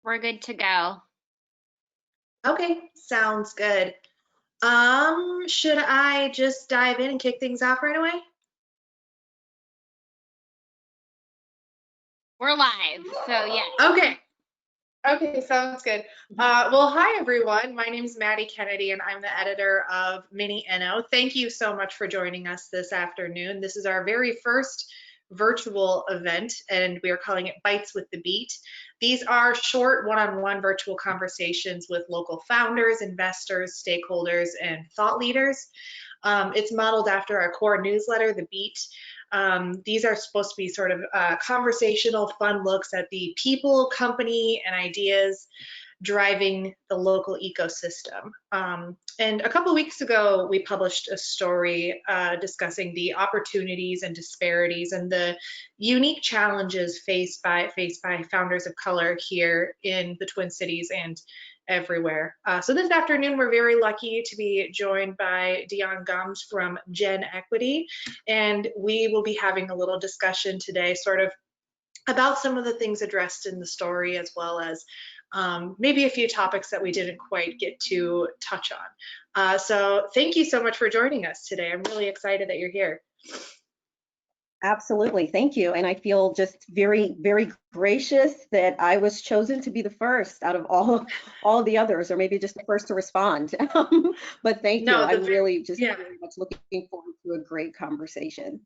We're good to go. Okay, sounds good. Should I just dive in and kick things off right away? We're live, so yes. Okay. Okay, sounds good. Well, hi everyone. My name is Maddy Kennedy, and I'm the editor of Minne Inno. Thank you so much for joining us this afternoon. This is our very first virtual event, and we are calling it Bytes with the Beat. These are short one-on-one virtual conversations with local founders, investors, stakeholders, and thought leaders. It's modeled after our core newsletter, The Beat. These are supposed to be sort of conversational, fun looks at the people, company, and ideas driving the local ecosystem. And a couple of weeks ago, we published a story discussing the opportunities and disparities and the unique challenges faced by founders of color here in the Twin Cities and everywhere. So this afternoon, we're very lucky to be joined by Dionne Gumbs from GenEQTY, and we will be having a little discussion today sort of about some of the things addressed in the story, as well as maybe a few topics that we didn't quite get to touch on. So thank you so much for joining us today. I'm really excited that you're here. Absolutely, thank you. And I feel just very, very gracious that I was chosen to be the first out of all of the others, or maybe just the first to respond. But thank you. I'm really just very much looking forward to a great conversation.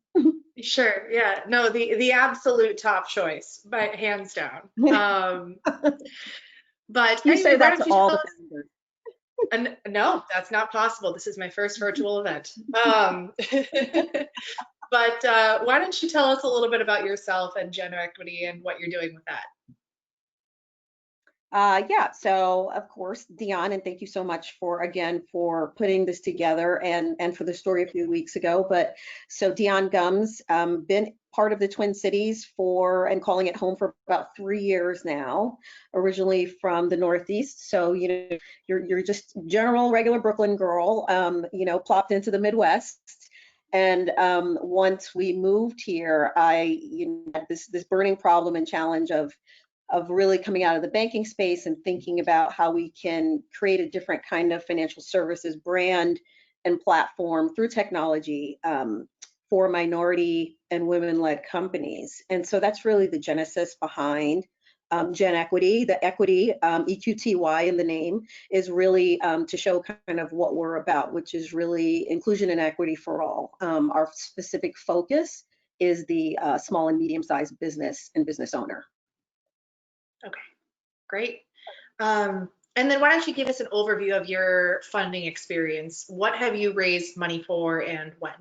Sure, yeah. No, the absolute top choice, but hands down. But you anyway, say that to all the founders. No, that's not possible. This is my first virtual event. But why don't you tell us a little bit about yourself and GenEQTY and what you're doing with that? Yeah, so of course, Dionne, and thank you so much for putting this together and for the story a few weeks ago. But so Dionne Gumbs, been part of the Twin Cities and calling it home for about 3 years now, originally from the Northeast. So, you're just general regular Brooklyn girl, plopped into the Midwest. And once we moved here, I had this burning problem and challenge of really coming out of the banking space and thinking about how we can create a different kind of financial services brand and platform through technology for minority and women-led companies. And so that's really the genesis behind GenEQTY. The equity, EQTY in the name, is really to show kind of what we're about, which is really inclusion and equity for all. Our specific focus is the small and medium-sized business and business owner. Okay, great. And then why don't you give us an overview of your funding experience? What have you raised money for and when?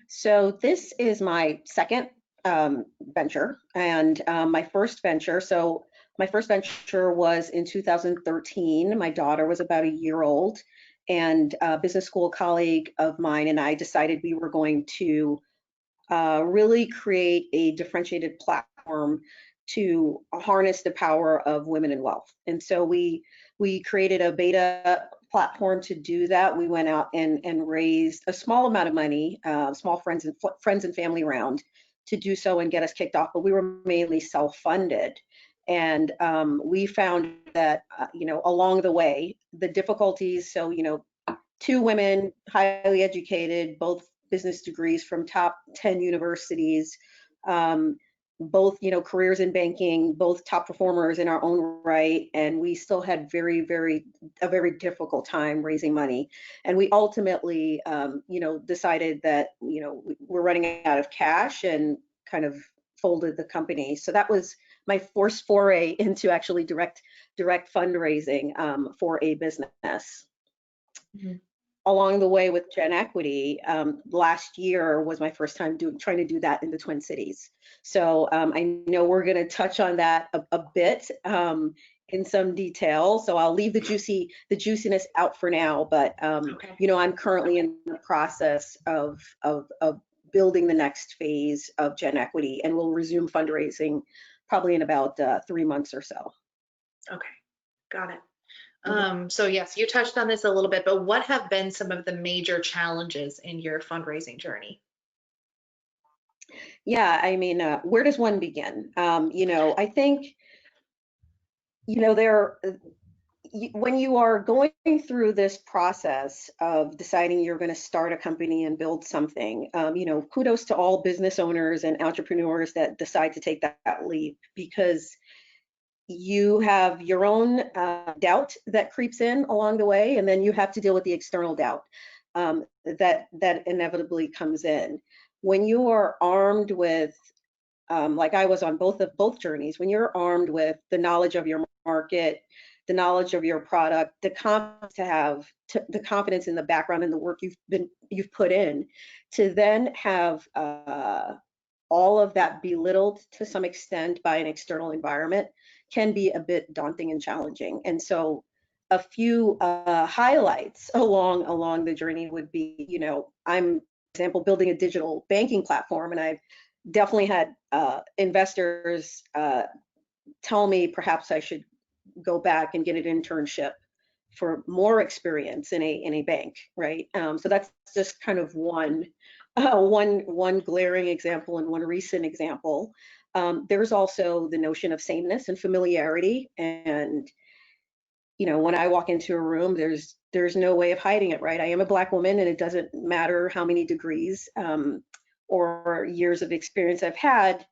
So this is my second venture, and my first venture. So my first venture was in 2013. My daughter was about a year old, and a business school colleague of mine and I decided we were going to really create a differentiated platform to harness the power of women in wealth. And so we created a beta platform to do that. We went out and raised a small amount of money, small friends and family round to do so and get us kicked off, but we were mainly self-funded. And we found that, along the way, the difficulties, so, 2 women, highly educated, both business degrees from top 10 universities, both, careers in banking, both top performers in our own right, and we still had a very difficult time raising money. And we ultimately, decided that, we're running out of cash and kind of folded the company. So that was my first foray into actually direct fundraising for a business. Mm-hmm. Along the way with GenEQTY, last year was my first time trying to do that in the Twin Cities. So I know we're going to touch on that a bit in some detail. So I'll leave the juiciness out for now. But Okay. I'm currently in the process of building the next phase of GenEQTY, and we'll resume fundraising probably in about 3 months or so. Okay, got it. So yes, you touched on this a little bit, but what have been some of the major challenges in your fundraising journey? Yeah, I mean, where does one begin? I think you know, when you are going through this process of deciding you're going to start a company and build something, you know, kudos to all business owners and entrepreneurs that decide to take that leap, because you have your own doubt that creeps in along the way, and then you have to deal with the external doubt that inevitably comes in. When you are armed with, like I was on both journeys, when you're armed with the knowledge of your market, the knowledge of your product, the confidence the confidence in the background and the work you've put in, to then have all of that belittled to some extent by an external environment can be a bit daunting and challenging. And so a few highlights along the journey would be, you know, I'm, for example, building a digital banking platform, and I've definitely had investors tell me perhaps I should go back and get an internship for more experience in a bank, right? So that's just kind of one glaring example and one recent example. There's also the notion of sameness and familiarity, and you know, when I walk into a room, there's no way of hiding it, right? I am a Black woman, and it doesn't matter how many degrees or years of experience I've had.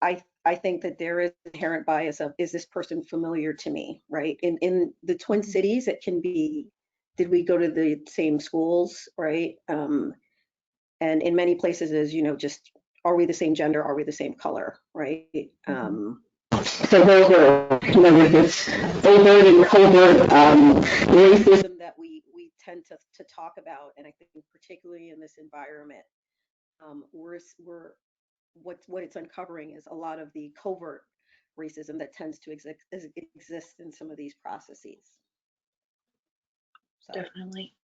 I think that there is inherent bias of, is this person familiar to me, right? In the Twin Cities, it can be, did we go to the same schools, right? And in many places is, you know, just, are we the same gender? Are we the same color, right? So those are, you know, there's this overt and covert racism that we tend to talk about, and I think particularly in this environment, we're what it's uncovering is a lot of the covert racism that tends to exist in some of these processes. So. Definitely.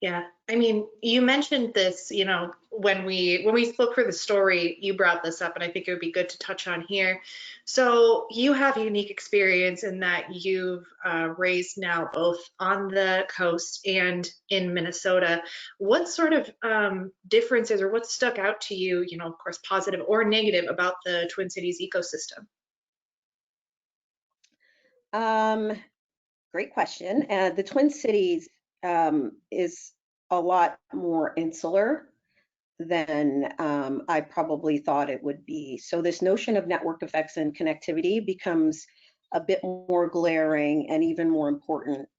Yeah, I mean, you mentioned this, you know, when we spoke for the story, you brought this up, and I think it would be good to touch on here. So you have a unique experience in that you've raised now both on the coast and in Minnesota. What sort of differences, or what stuck out to you, you know, of course, positive or negative, about the Twin Cities ecosystem? Great question. The Twin Cities is a lot more insular than I probably thought it would be. So this notion of network effects and connectivity becomes a bit more glaring and even more important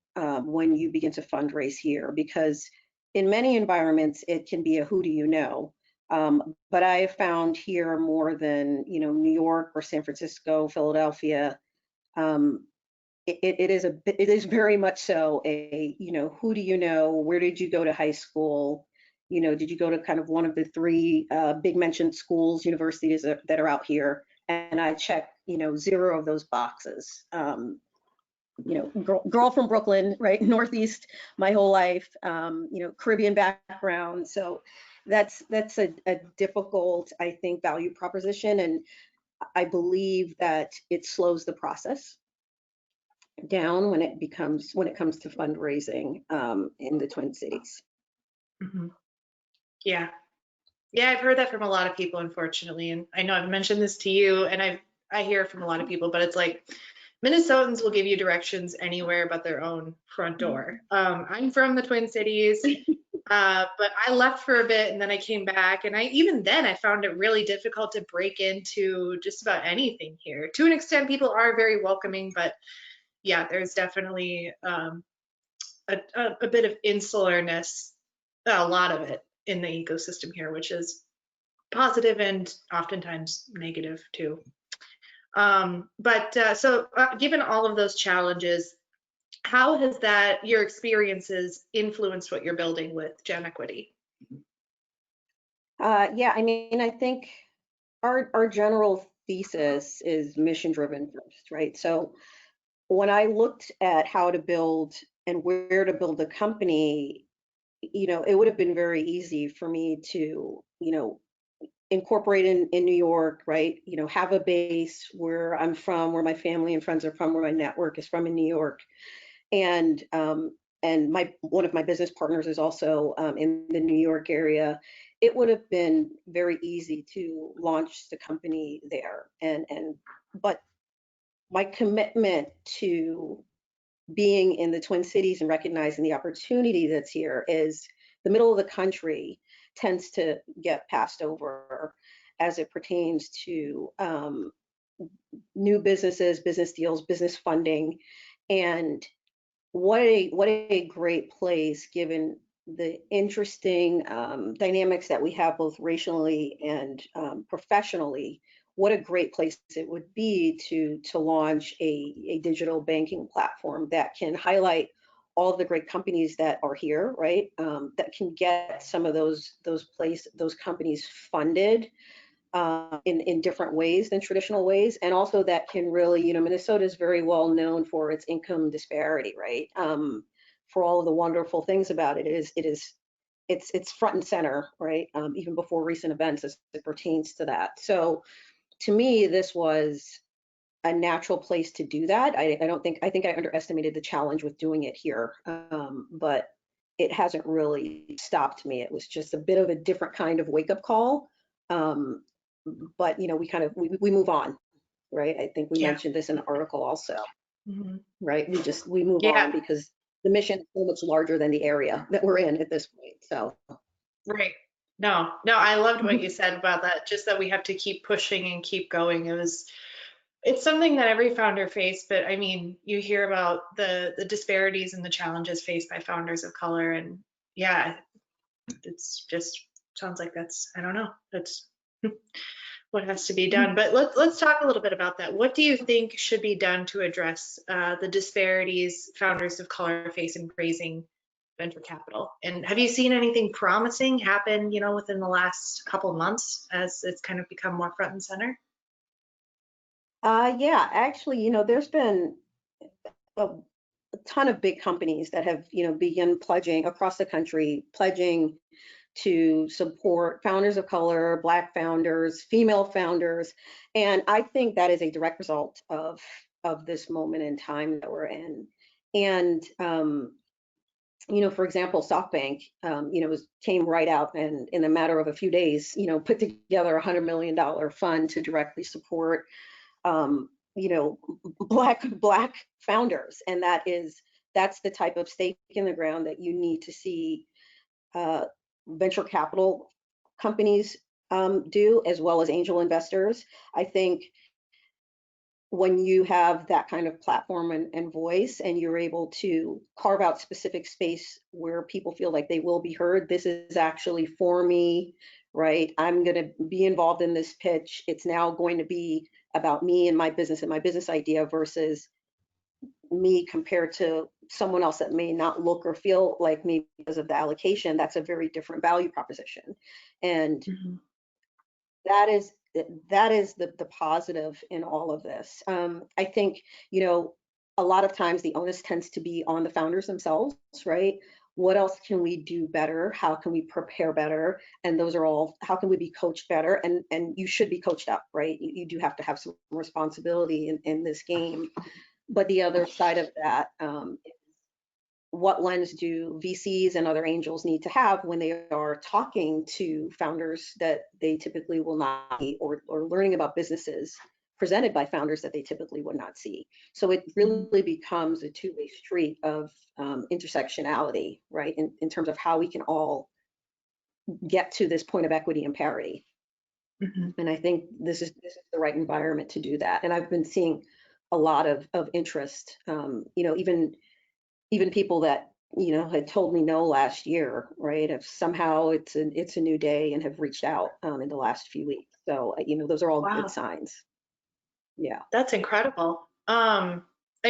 when you begin to fundraise here, because in many environments it can be a who do you know. But I have found here more than, you know, New York or San Francisco, Philadelphia, it is very much so a, you know, who do you know, where did you go to high school, you know, did you go to kind of one of the three big mentioned schools, universities that are out here? And I check, you know, 0 of those boxes. You know, girl from Brooklyn, right, Northeast, my whole life, you know, Caribbean background. So that's a difficult, I think, value proposition, and I believe that it slows the process down when it comes to fundraising in the Twin Cities. Mm-hmm. Yeah. Yeah, I've heard that from a lot of people, unfortunately. And I know I've mentioned this to you, and I hear it from a lot of people, but it's like Minnesotans will give you directions anywhere but their own front door. I'm from the Twin Cities, but I left for a bit and then I came back, and even then I found it really difficult to break into just about anything here. To an extent, people are very welcoming, but yeah, there's definitely a bit of insularness, a lot of it in the ecosystem here, which is positive and oftentimes negative too. So given all of those challenges, how has your experiences influenced what you're building with GenEQTY? Yeah, I mean, I think our general thesis is mission driven first, right? So when I looked at how to build and where to build a company, you know, it would have been very easy for me to, you know, incorporate in New York, right? You know, have a base where I'm from, where my family and friends are from, where my network is from in New York. And one of my business partners is also in the New York area. It would have been very easy to launch the company there. But my commitment to being in the Twin Cities and recognizing the opportunity that's here is the middle of the country tends to get passed over as it pertains to new businesses, business deals, business funding, and what a great place, given the interesting dynamics that we have both racially and professionally. What a great place it would be to launch a digital banking platform that can highlight all of the great companies that are here, right? That can get some of those companies funded in different ways than traditional ways, and also that can really, Minnesota is very well known for its income disparity, right? For all of the wonderful things about it, it's front and center, right? Even before recent events as it pertains to that. So to me, this was a natural place to do that. I think I underestimated the challenge with doing it here, but it hasn't really stopped me. It was just a bit of a different kind of wake up call. But we move on, right? I think we Yeah. mentioned this in the article also, Mhm. right? We move Yeah. on because the mission is so much larger than the area that we're in at this point. So Right. No, I loved what you said about that, just that we have to keep pushing and keep going. It's something that every founder faced, but I mean, you hear about the disparities and the challenges faced by founders of color, and yeah, it's just sounds like I don't know, that's what has to be done. But let's talk a little bit about that. What do you think should be done to address the disparities founders of color face in raising venture capital? And have you seen anything promising happen, within the last couple of months as it's kind of become more front and center? yeah, actually, there's been a, a ton of big companies that have, begun pledging across the country, pledging to support founders of color, Black founders, female founders. And I think that is a direct result of this moment in time that we're in. And, for example, SoftBank, came right out and in a matter of a few days, put together $100 million fund to directly support, um, Black founders. And that's the type of stake in the ground that you need to see venture capital companies do, as well as angel investors. I think when you have that kind of platform and voice, and you're able to carve out specific space where people feel like they will be heard, this is actually for me, right? I'm going to be involved in this pitch. It's now going to be about me and my business idea versus me compared to someone else that may not look or feel like me because of the allocation. That's a very different value proposition. And Mhm. that is the positive in all of this. I think, a lot of times the onus tends to be on the founders themselves, right? What else can we do better? How can we prepare better? And those are all, how can we be coached better? And you should be coached up, right? You do have to have some responsibility in this game. But the other side of that, what lens do VCs and other angels need to have when they are talking to founders that they typically will not see, or learning about businesses presented by founders that they typically would not see? So it really becomes a two-way street of intersectionality, right? In terms of how we can all get to this point of equity and parity. Mhm. And I think this is the right environment to do that. And I've been seeing a lot of interest, even people that had told me no last year, right? If somehow it's a new day and have reached out in the last few weeks. So those are all good Wow, signs. Yeah. that's incredible. I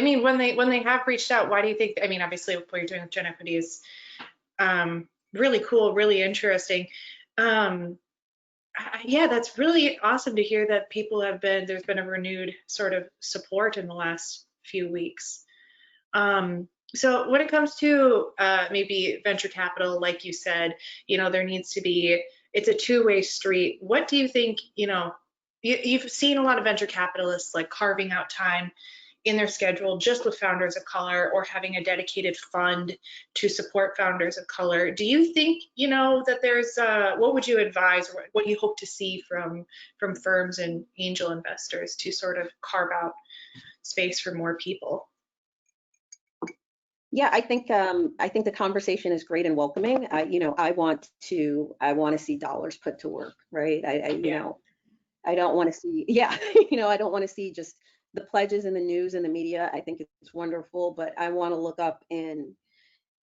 mean, when they have reached out, why do you think? I mean, obviously, what you're doing with GenEQTY is really cool, really interesting. Um, yeah, that's really awesome to hear that there's been a renewed sort of support in the last few weeks. So when it comes to maybe venture capital, like you said, there needs to be, it's a two-way street. What do you think, you've seen a lot of venture capitalists like carving out time, in their schedule just with founders of color, or having a dedicated fund to support founders of color. Do you think, that there's, what would you advise, or what do you hope to see from firms and angel investors to sort of carve out space for more people? Yeah, I think the conversation is great and welcoming. I want to see dollars put to work, right? I don't want to see, yeah, I don't want to see just the pledges in the news and the media. I think it's wonderful, but I want to look up in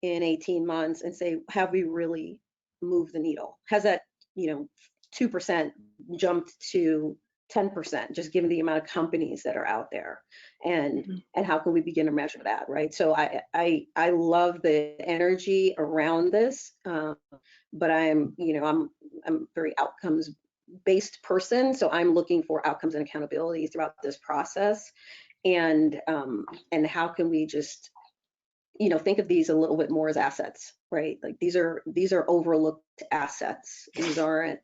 18 months and say, have we really moved the needle? Has that, 2% jumped to 10%, just given the amount of companies that are out there, and how can we begin to measure that, right? So I love the energy around this, but I'm very outcomes based person, so I'm looking for outcomes and accountability throughout this process, and how can we just think of these a little bit more as assets, right? Like these are overlooked assets. These aren't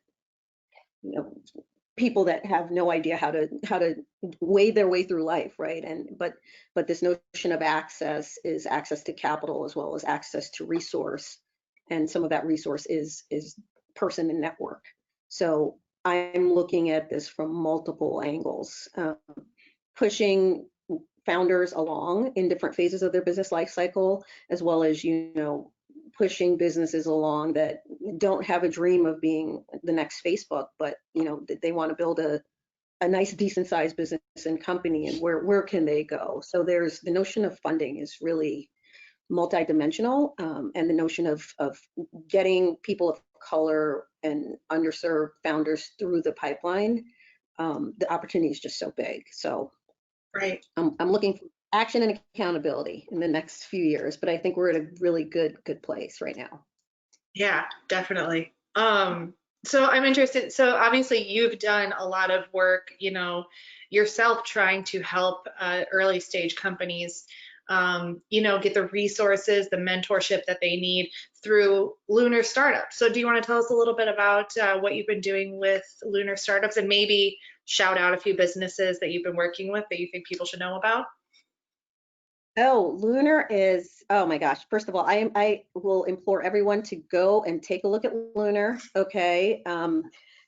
people that have no idea how to wade their way through life, right? But this notion of access is access to capital as well as access to resource, and some of that resource is person and network. So I'm looking at this from multiple angles, pushing founders along in different phases of their business life cycle, as well as pushing businesses along that don't have a dream of being the next Facebook, but they want to build a nice, decent sized business and company, and where can they go? So there's the notion of funding is really multidimensional, and the notion of getting people of color and underserved founders through the pipeline, the opportunity is just so big. So right, I'm looking for action and accountability in the next few years, but I think we're at a really good place right now. Yeah, definitely. So I'm interested. So obviously you've done a lot of work, yourself trying to help early stage companies, get the resources, the mentorship that they need through Lunar Startups. So do you want to tell us a little bit about what you've been doing with Lunar Startups, and maybe shout out a few businesses that you've been working with that you think people should know about? Oh, Lunar is, oh my gosh. First of all, I will implore everyone to go and take a look at Lunar. Okay.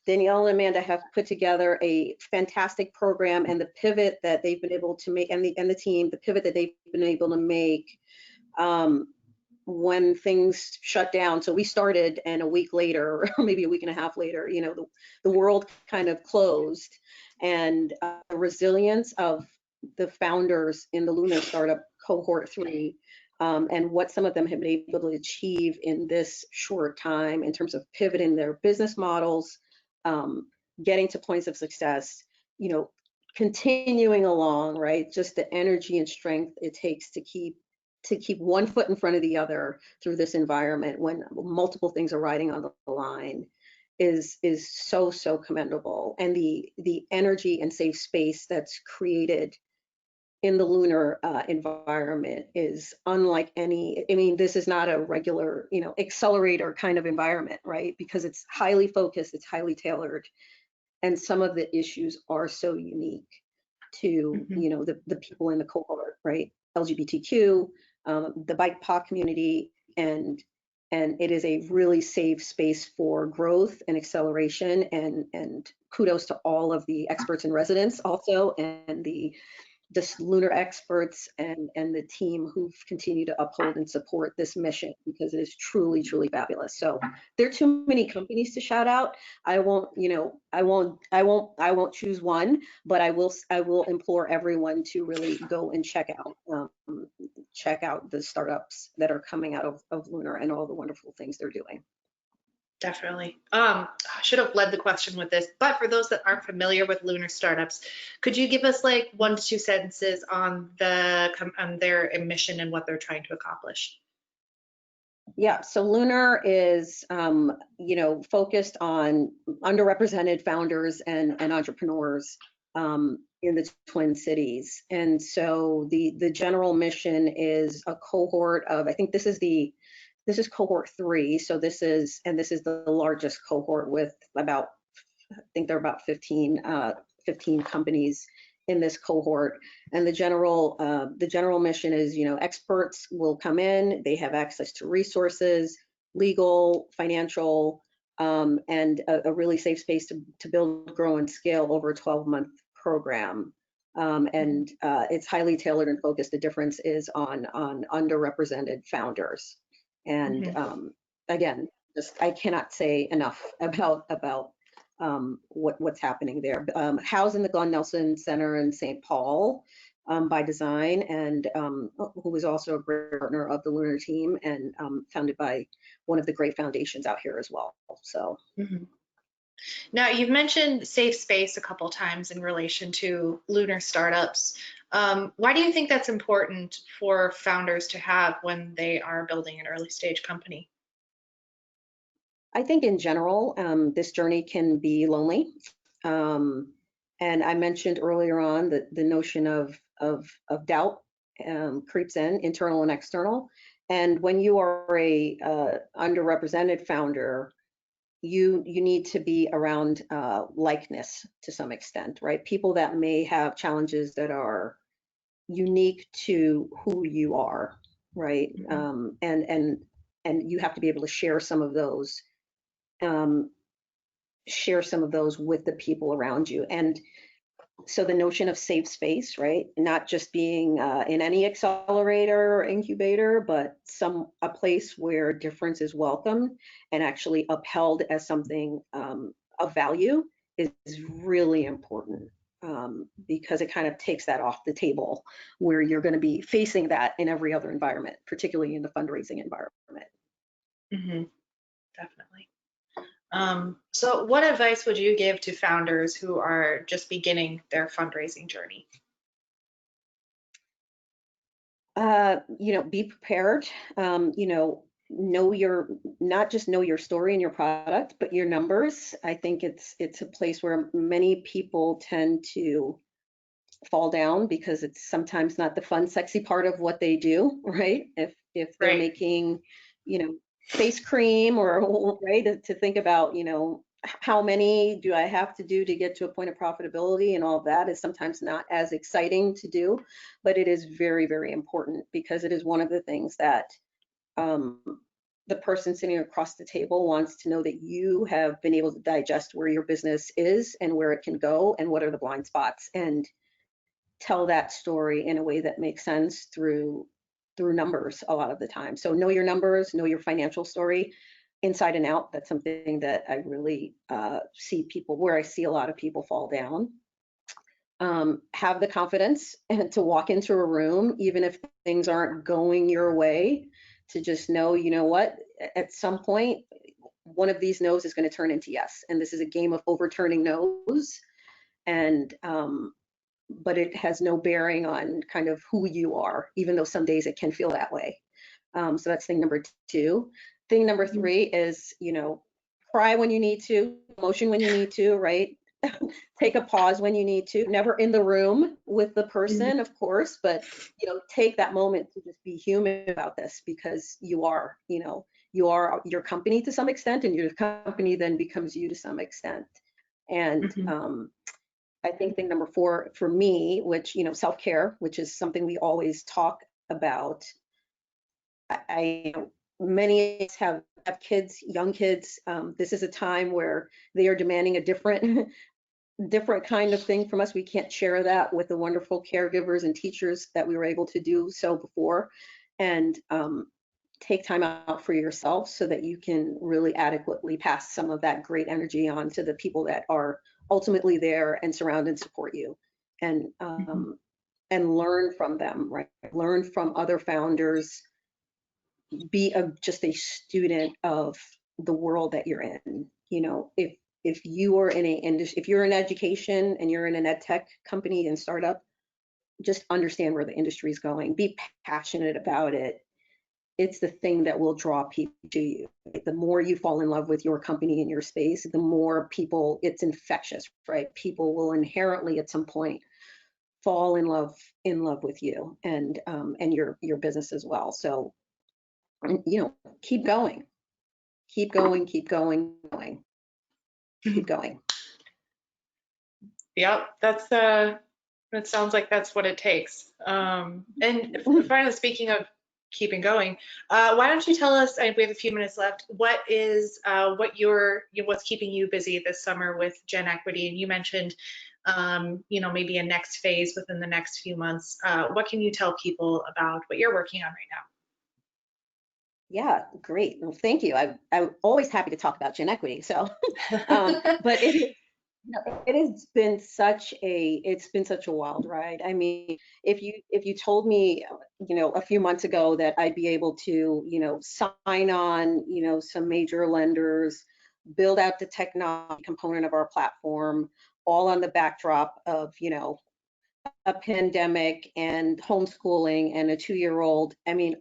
Danielle and Amanda have put together a fantastic program, and the pivot that they've been able to make, and the team, the pivot that they've been able to make when things shut down. So we started, and a week later, or maybe a week and a half later, the world kind of closed, and the resilience of the founders in the Lunar Startup cohort 3, and what some of them have been able to achieve in this short time in terms of pivoting their business models, getting to points of success, continuing along, right? Just the energy and strength it takes to keep one foot in front of the other through this environment when multiple things are riding on the line is so commendable. And the energy and safe space that's created in the Lunar environment is unlike any. I mean, this is not a regular, accelerator kind of environment, right? Because it's highly focused, it's highly tailored, and some of the issues are so unique to, the people in the cohort, right? LGBTQ, the BIPOC community, and it is a really safe space for growth and acceleration, and kudos to all of the experts and residents also, and the Lunar experts and the team who've continued to uphold and support this mission, because it is truly fabulous. So there are too many companies to shout out. I won't choose one, but I will implore everyone to really go and check out the startups that are coming out of Lunar and all the wonderful things they're doing. Definitely. I should have led the question with this, but for those that aren't familiar with Lunar Startups, could you give us like 1 to 2 sentences on their mission and what they're trying to accomplish? Yeah, so Lunar is, focused on underrepresented founders and entrepreneurs in the Twin Cities. And so the general mission is a cohort of, I think this is cohort 3. So this is the largest cohort with about, I think there are about 15 companies in this cohort. And the general mission is, experts will come in, they have access to resources, legal, financial, and a really safe space to build, grow, and scale over a 12-month program. And it's highly tailored and focused. The difference is on underrepresented founders. And again, I cannot say enough about what's happening there. Housed in the Glenn Nelson Center in St. Paul by design, and who is also a great partner of the Lunar team, and founded by one of the great foundations out here as well. So. Now, you've mentioned safe space a couple times in relation to Lunar Startups. Why do you think that's important for founders to have when they are building an early stage company? I think in general, this journey can be lonely. And I mentioned earlier on that the notion of doubt creeps in, internal and external. And when you are a underrepresented founder, you need to be around likeness to some extent, right? People that may have challenges that are unique to who you are, right? And you have to be able to share some of those with the people around you. And so the notion of safe space, right? Not just being in any accelerator or incubator, but a place where difference is welcome and actually upheld as something of value is really important, because it kind of takes that off the table where you're going to be facing that in every other environment, particularly in the fundraising environment. Definitely. So what advice would you give to founders who are just beginning their fundraising journey? Be prepared. Know not just know your story and your product, but your numbers. I think it's a place where many people tend to fall down because it's sometimes not the fun, sexy part of what they do, right? If they're making, face cream or right, to think about, how many do I have to do to get to a point of profitability, and all of that is sometimes not as exciting to do, but it is very, very important because it is one of the things that the person sitting across the table wants to know, that you have been able to digest where your business is and where it can go and what are the blind spots, and tell that story in a way that makes sense through numbers a lot of the time. So know your numbers, know your financial story inside and out. That's something that I really see a lot of people fall down. Have the confidence and to walk into a room, even if things aren't going your way, to just know, what, at some point, one of these no's is going to turn into yes. And this is a game of overturning no's. And but it has no bearing on kind of who you are, even though some days it can feel that way. So that's thing number 2. Thing number 3 is, cry when you need to, emotion when you need to, right? Take a pause when you need to. Never in the room with the person, of course, but take that moment to just be human about this, because you are your company to some extent, and your company then becomes you to some extent. And I think thing number 4 for me, which, self-care, which is something we always talk about. Many of us have kids, young kids. This is a time where they are demanding a different kind of thing from us. We can't share that with the wonderful caregivers and teachers that we were able to do so before. And take time out for yourself so that you can really adequately pass some of that great energy on to the people that are ultimately there and surround and support you, and learn from them, right? Learn from other founders. Be just a student of the world that you're in. If you are if you're in education and you're in an ed tech company and startup, just understand where the industry is going. Be passionate about it. It's the thing that will draw people to you. The more you fall in love with your company and your space, the more people, it's infectious, right? People will inherently at some point fall in love with you and your business as well. So, keep going. Keep going. Yep, that's It sounds like that's what it takes. And finally, speaking of keeping going, why don't you tell us, we have a few minutes left, what's keeping you busy this summer with GenEQTY? And you mentioned, maybe a next phase within the next few months. What can you tell people about what you're working on right now? Yeah, great. Well, thank you. I'm always happy to talk about GenEQTY. So, but it has been such a wild ride. I mean, if you told me, a few months ago that I'd be able to, sign on, some major lenders, build out the technology component of our platform, all on the backdrop of, a pandemic and homeschooling and a 2-year-old. I mean,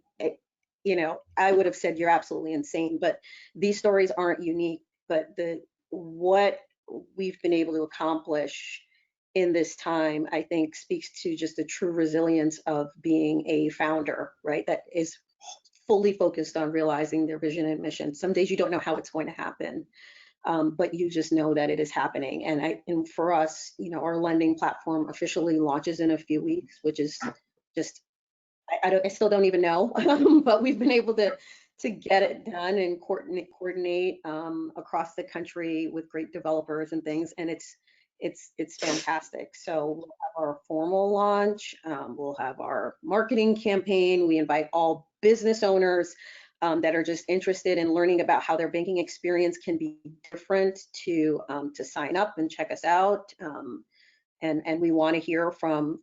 I would have said you're absolutely insane, but these stories aren't unique. But what we've been able to accomplish in this time, I think, speaks to just the true resilience of being a founder, right? That is fully focused on realizing their vision and mission. Some days you don't know how it's going to happen, but you just know that it is happening. And for us, our lending platform officially launches in a few weeks, which is just, I still don't even know, but we've been able to get it done and coordinate across the country with great developers and things, and it's fantastic. So we'll have our formal launch, we'll have our marketing campaign. We invite all business owners that are just interested in learning about how their banking experience can be different to sign up and check us out. And we want to hear from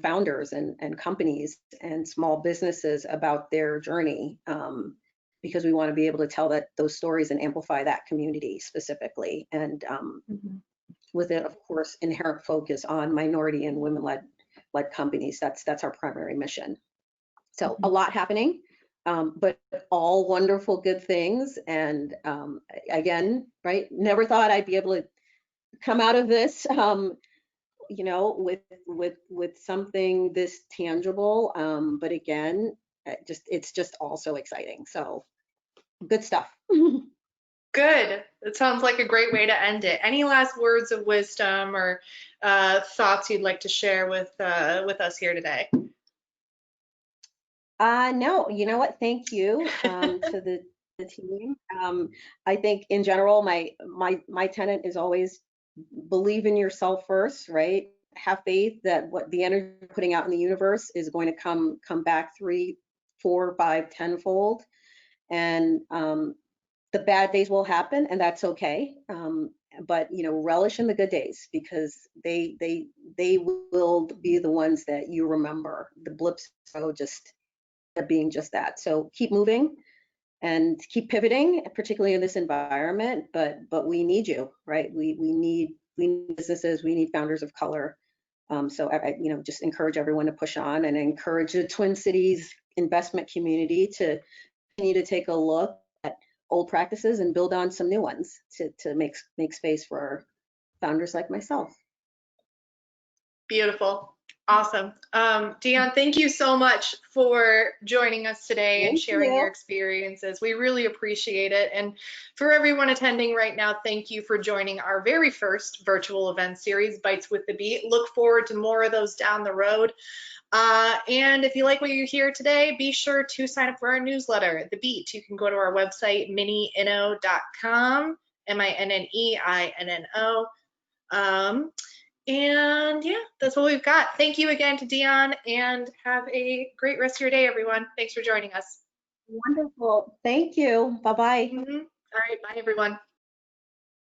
founders and companies and small businesses about their journey, because we want to be able to tell those stories and amplify that community specifically. And with it, of course, inherent focus on minority and women-led companies. That's our primary mission. So a lot happening, but all wonderful, good things. And again, right, never thought I'd be able to come out of this, with something this tangible. But again, it's just all so exciting. So good stuff. Good. It sounds like a great way to end it. Any last words of wisdom or thoughts you'd like to share with us here today? No, you know what? Thank you to the team. I think in general, my tenet is always believe in yourself first, right? Have faith that what the energy you're putting out in the universe is going to come back 3, 4, 5, 10-fold. And the bad days will happen, and that's okay. But relish in the good days, because they will be the ones that you remember. The blips are just being just that. So keep moving and keep pivoting, particularly in this environment. But we need you, right? We need businesses, we need founders of color. So I just encourage everyone to push on, and encourage the Twin Cities investment community to continue to take a look at old practices and build on some new ones to make space for founders like myself. Beautiful. Awesome. Dionne, thank you so much for joining us today and sharing your experiences. We really appreciate it. And for everyone attending right now, thank you for joining our very first virtual event series, Bytes with the Beat. Look forward to more of those down the road. And if you like what you hear today, be sure to sign up for our newsletter, The Beat. You can go to our website, minneinno.com, MINNEINNO. And yeah, that's what we've got. Thank you again to Dionne, and have a great rest of your day, everyone. Thanks for joining us. Wonderful. Thank you. Bye-bye. All right. Bye, everyone.